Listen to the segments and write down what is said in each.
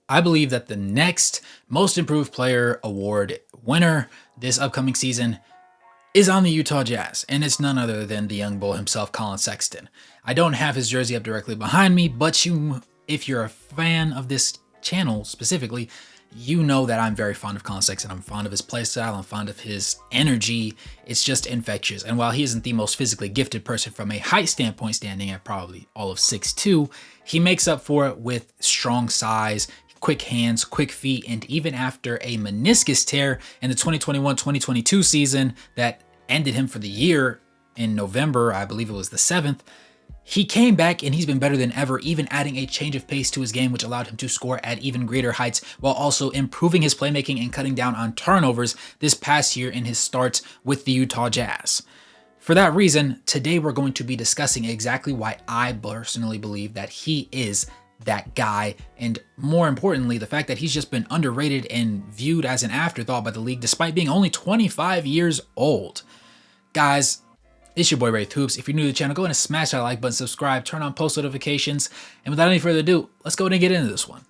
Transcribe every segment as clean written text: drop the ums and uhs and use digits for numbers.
I believe that the next Most Improved Player award winner this upcoming season is on the Utah Jazz, and it's none other than the young bull himself, Collin Sexton. I don't have his jersey up directly behind me, but if you're a fan of this channel specifically, you know that I'm very fond of Collin Sexton. I'm fond of his playstyle. I'm fond of his energy. It's just infectious. And while he isn't the most physically gifted person from a height standpoint, standing at probably all of 6'2", he makes up for it with strong size, quick hands, quick feet, and even after a meniscus tear in the 2021-2022 season that ended him for the year in November, I believe it was the 7th, he came back and he's been better than ever, even adding a change of pace to his game, which allowed him to score at even greater heights while also improving his playmaking and cutting down on turnovers this past year in his starts with the Utah Jazz. For that reason, today we're going to be discussing exactly why I personally believe that he is that guy, and more importantly, the fact that he's just been underrated and viewed as an afterthought by the league despite being only 25 years old. Guys, it's your boy Wraith Hoops. If you're new to the channel, go ahead and smash that like button, subscribe, turn on post notifications, and without any further ado, let's go ahead and get into this one.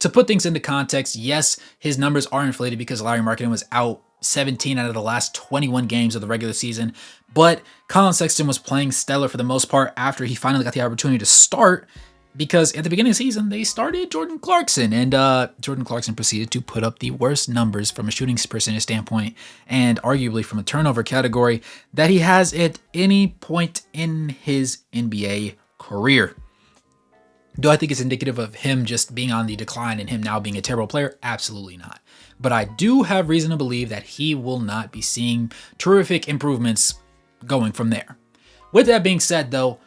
To put things into context, yes, his numbers are inflated because Larry Markkinen was out 17 out of the last 21 games of the regular season, but Collin Sexton was playing stellar for the most part after he finally got the opportunity to start, because at the beginning of the season, they started Jordan Clarkson, and Jordan Clarkson proceeded to put up the worst numbers from a shooting percentage standpoint and arguably from a turnover category that he has at any point in his NBA career. Do I think it's indicative of him just being on the decline and him now being a terrible player? Absolutely not. But I do have reason to believe that he will not be seeing terrific improvements going from there. With that being said, though,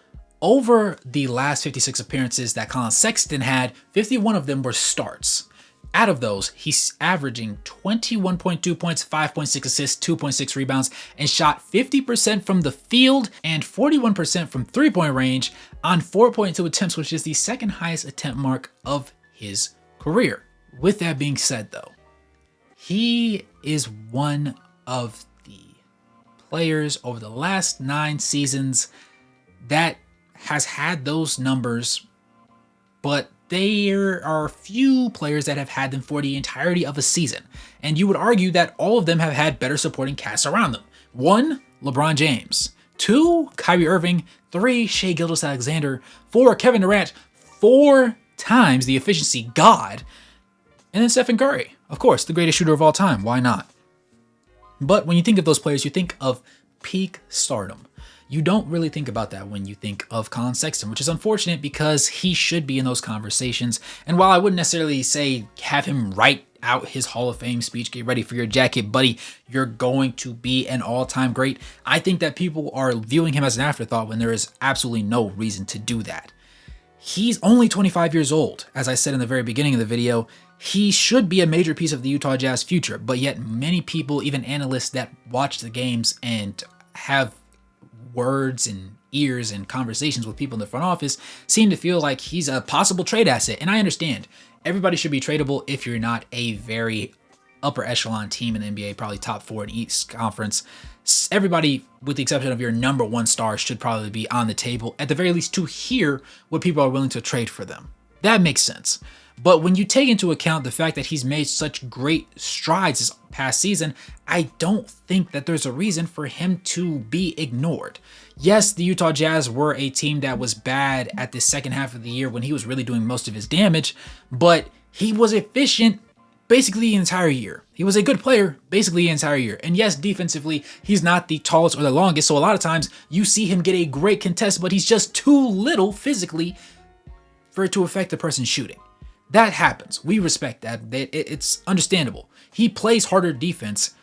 over the last 56 appearances that Collin Sexton had, 51 of them were starts. Out of those, he's averaging 21.2 points, 5.6 assists, 2.6 rebounds, and shot 50% from the field and 41% from three-point range on 4.2 attempts, which is the second highest attempt mark of his career. With that being said, though, he is one of the players over the last 9 seasons that has had those numbers, but there are few players that have had them for the entirety of a season. And you would argue that all of them have had better supporting casts around them. 1, LeBron James. 2, Kyrie Irving. 3, Shai Gilgeous-Alexander. 4, Kevin Durant. 4 times the efficiency god. And then Stephen Curry. Of course, the greatest shooter of all time. Why not? But when you think of those players, you think of peak stardom. You don't really think about that when you think of Collin Sexton, which is unfortunate because he should be in those conversations. And while I wouldn't necessarily say have him write out his Hall of Fame speech, get ready for your jacket, buddy, you're going to be an all-time great, I think that people are viewing him as an afterthought when there is absolutely no reason to do that. He's only 25 years old. As I said in the very beginning of the video, he should be a major piece of the Utah Jazz future, but yet many people, even analysts that watch the games and have words and ears and conversations with people in the front office, seem to feel like he's a possible trade asset. And I understand everybody should be tradable if you're not a very upper echelon team in the NBA, probably top 4 in East Conference. Everybody, with the exception of your number 1 star, should probably be on the table, at the very least, to hear what people are willing to trade for them. That makes sense. But when you take into account the fact that he's made such great strides this past season, I don't think that there's a reason for him to be ignored. Yes, the Utah Jazz were a team that was bad at the second half of the year when he was really doing most of his damage, but he was efficient basically the entire year. He was a good player basically the entire year. And yes, defensively, he's not the tallest or the longest, so a lot of times you see him get a great contest, but he's just too little physically for it to affect the person shooting. That happens. We respect that. It's understandable. He plays harder defense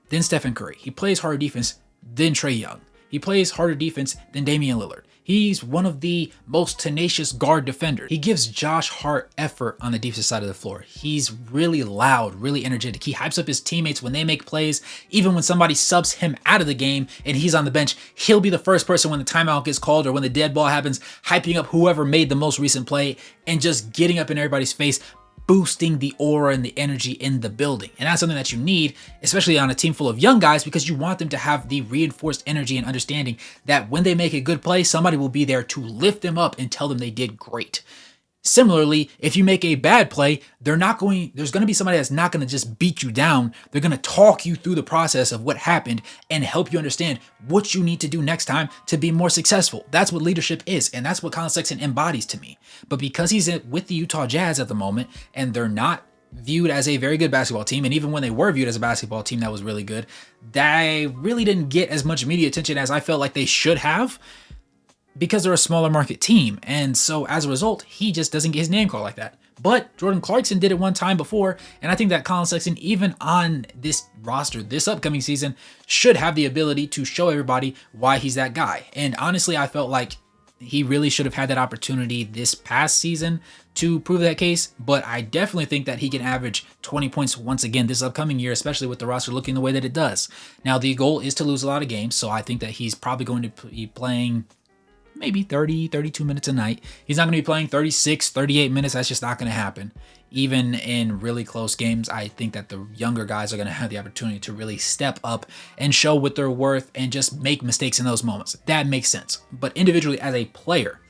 than Stephen Curry. He plays harder defense than Trae Young. He plays harder defense than Damian Lillard. He's one of the most tenacious guard defenders. He gives Josh Hart effort on the defensive side of the floor. He's really loud, really energetic. He hypes up his teammates when they make plays. Even when somebody subs him out of the game and he's on the bench, he'll be the first person when the timeout gets called or when the dead ball happens, hyping up whoever made the most recent play and just getting up in everybody's face, boosting the aura and the energy in the building. And that's something that you need, especially on a team full of young guys, because you want them to have the reinforced energy and understanding that when they make a good play, somebody will be there to lift them up and tell them they did great. Similarly, if you make a bad play, there's going to be somebody that's not going to just beat you down. They're going to talk you through the process of what happened and help you understand what you need to do next time to be more successful. That's what leadership is, and that's what Collin Sexton embodies to me. But because he's with the Utah Jazz at the moment, and they're not viewed as a very good basketball team, and even when they were viewed as a basketball team that was really good, they really didn't get as much media attention as I felt like they should have, because they're a smaller market team. And so as a result, he just doesn't get his name called like that. But Jordan Clarkson did it one time before, and I think that Collin Sexton, even on this roster this upcoming season, should have the ability to show everybody why he's that guy. And honestly, I felt like he really should have had that opportunity this past season to prove that case, but I definitely think that he can average 20 points once again this upcoming year, especially with the roster looking the way that it does. Now, the goal is to lose a lot of games, so I think that he's probably going to be playing maybe 30, 32 minutes a night. He's not going to be playing 36, 38 minutes. That's just not going to happen. Even in really close games, I think that the younger guys are going to have the opportunity to really step up and show what they're worth and just make mistakes in those moments. That makes sense. But individually as a player,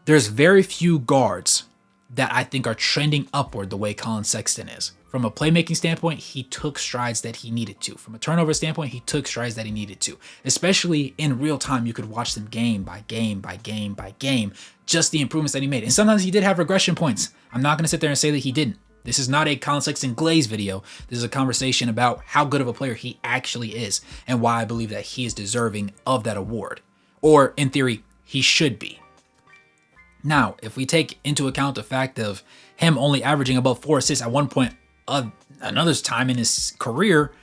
there's very few guards that I think are trending upward the way Collin Sexton is. From a playmaking standpoint, he took strides that he needed to. From a turnover standpoint, he took strides that he needed to. Especially in real time, you could watch them game by game by game by game, just the improvements that he made. And sometimes he did have regression points. I'm not going to sit there and say that he didn't. This is not a Collin Sexton Glaze video. This is a conversation about how good of a player he actually is and why I believe that he is deserving of that award. Or, in theory, he should be. Now, if we take into account the fact of him only averaging about 4 assists at one point another time in his career,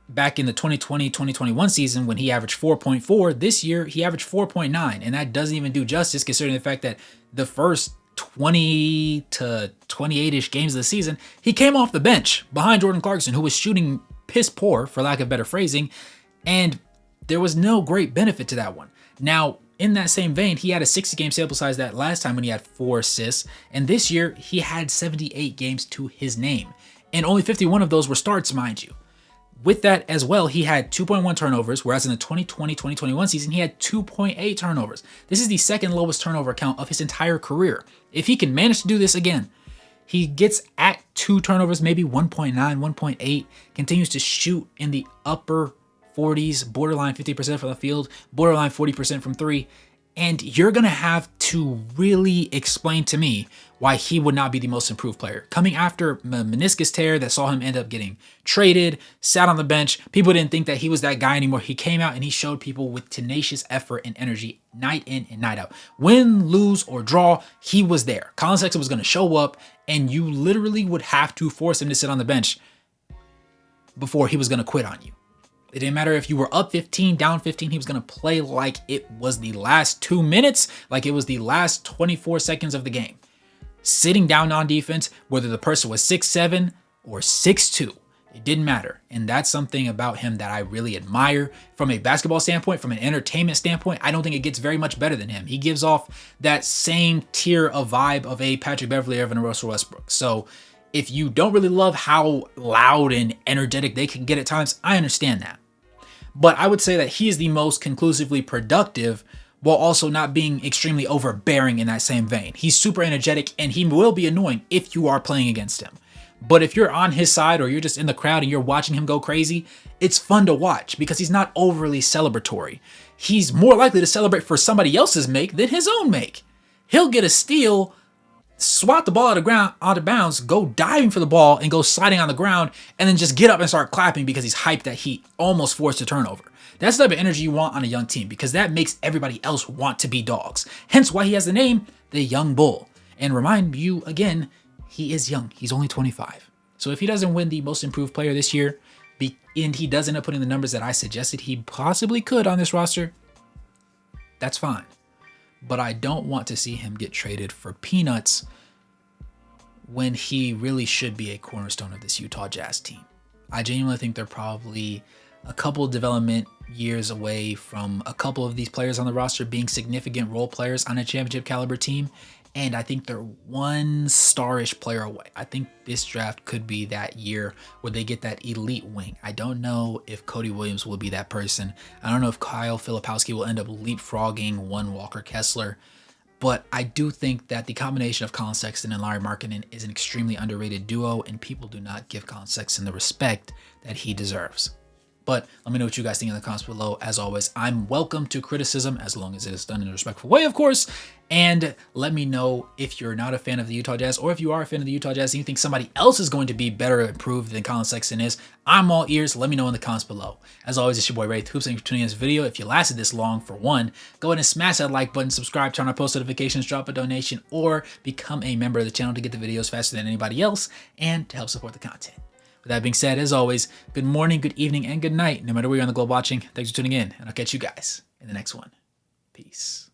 back in the 2020-2021 season when he averaged 4.4, this year he averaged 4.9, and that doesn't even do justice considering the fact that the first 20 to 28-ish games of the season, he came off the bench behind Jordan Clarkson, who was shooting piss poor, for lack of better phrasing, and there was no great benefit to that one. Now, in that same vein, he had a 60-game sample size that last time when he had 4 assists, and this year he had 78 games to his name, and only 51 of those were starts, mind you. With that as well, he had 2.1 turnovers, whereas in the 2020-2021 season, he had 2.8 turnovers. This is the second lowest turnover count of his entire career. If he can manage to do this again, he gets at 2 turnovers, maybe 1.9, 1.8, continues to shoot in the upper 40s, borderline 50% from the field, borderline 40% from 3, and you're going to have to really explain to me why he would not be the most improved player. Coming after a meniscus tear that saw him end up getting traded, sat on the bench, people didn't think that he was that guy anymore. He came out and he showed people with tenacious effort and energy night in and night out. Win, lose, or draw, he was there. Collin Sexton was going to show up, and you literally would have to force him to sit on the bench before he was going to quit on you. It didn't matter if you were up 15, down 15, he was going to play like it was the last 2 minutes, like it was the last 24 seconds of the game. Sitting down on defense, whether the person was 6'7" or 6'2", it didn't matter. And that's something about him that I really admire from a basketball standpoint, from an entertainment standpoint. I don't think it gets very much better than him. He gives off that same tier of vibe of a Patrick Beverley or a Russell Westbrook. So if you don't really love how loud and energetic they can get at times, I understand that. But I would say that he is the most conclusively productive while also not being extremely overbearing in that same vein. He's super energetic and he will be annoying if you are playing against him. But if you're on his side or you're just in the crowd and you're watching him go crazy, it's fun to watch because he's not overly celebratory. He's more likely to celebrate for somebody else's make than his own make. He'll get a steal, swat the ball out of bounds, go diving for the ball and go sliding on the ground, and then just get up and start clapping because he's hyped that he almost forced a turnover. That's the type of energy you want on a young team because that makes everybody else want to be dogs. Hence why he has the name, the Young Bull. And remind you again, he is young. He's only 25. So if he doesn't win the most improved player this year, and he does end up putting the numbers that I suggested he possibly could on this roster, that's fine. But I don't want to see him get traded for peanuts when he really should be a cornerstone of this Utah Jazz team. I genuinely think they're probably a couple development years away from a couple of these players on the roster being significant role players on a championship caliber team. and I think they're one starish player away. I think this draft could be that year where they get that elite wing. I don't know if Cody Williams will be that person. I don't know if Kyle Filipowski will end up leapfrogging one Walker Kessler. But I do think that the combination of Collin Sexton and Lauri Markkanen is an extremely underrated duo, and people do not give Collin Sexton the respect that he deserves. But let me know what you guys think in the comments below. As always, I'm welcome to criticism as long as it is done in a respectful way, of course. And let me know if you're not a fan of the Utah Jazz, or if you are a fan of the Utah Jazz and you think somebody else is going to be better improved than Collin Sexton is. I'm all ears. Let me know in the comments below. As always, it's your boy Wraith Hoops. Thank you for tuning in this video. If you lasted this long, for one, go ahead and smash that like button, subscribe, turn on post notifications, drop a donation, or become a member of the channel to get the videos faster than anybody else and to help support the content. With that being said, as always, good morning, good evening, and good night. No matter where you're on the globe watching, thanks for tuning in, and I'll catch you guys in the next one. Peace.